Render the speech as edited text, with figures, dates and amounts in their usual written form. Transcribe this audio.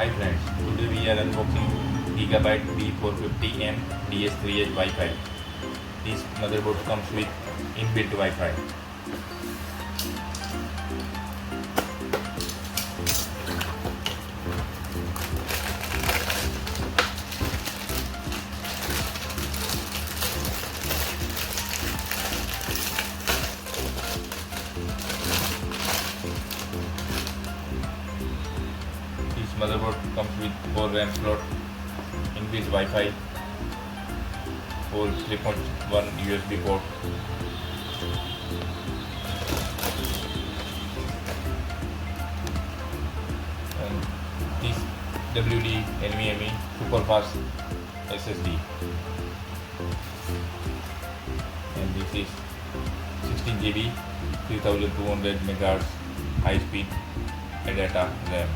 Hi friends, today we are unboxing Gigabyte B450M DS3H Wi-Fi. This motherboard comes with inbuilt Wi-Fi. This motherboard comes with 4 RAM slot, inbuilt Wi-Fi, 4 3.1 USB port, and this WD NVMe super fast SSD, and this is 16GB 3200 MHz high speed ADATA RAM.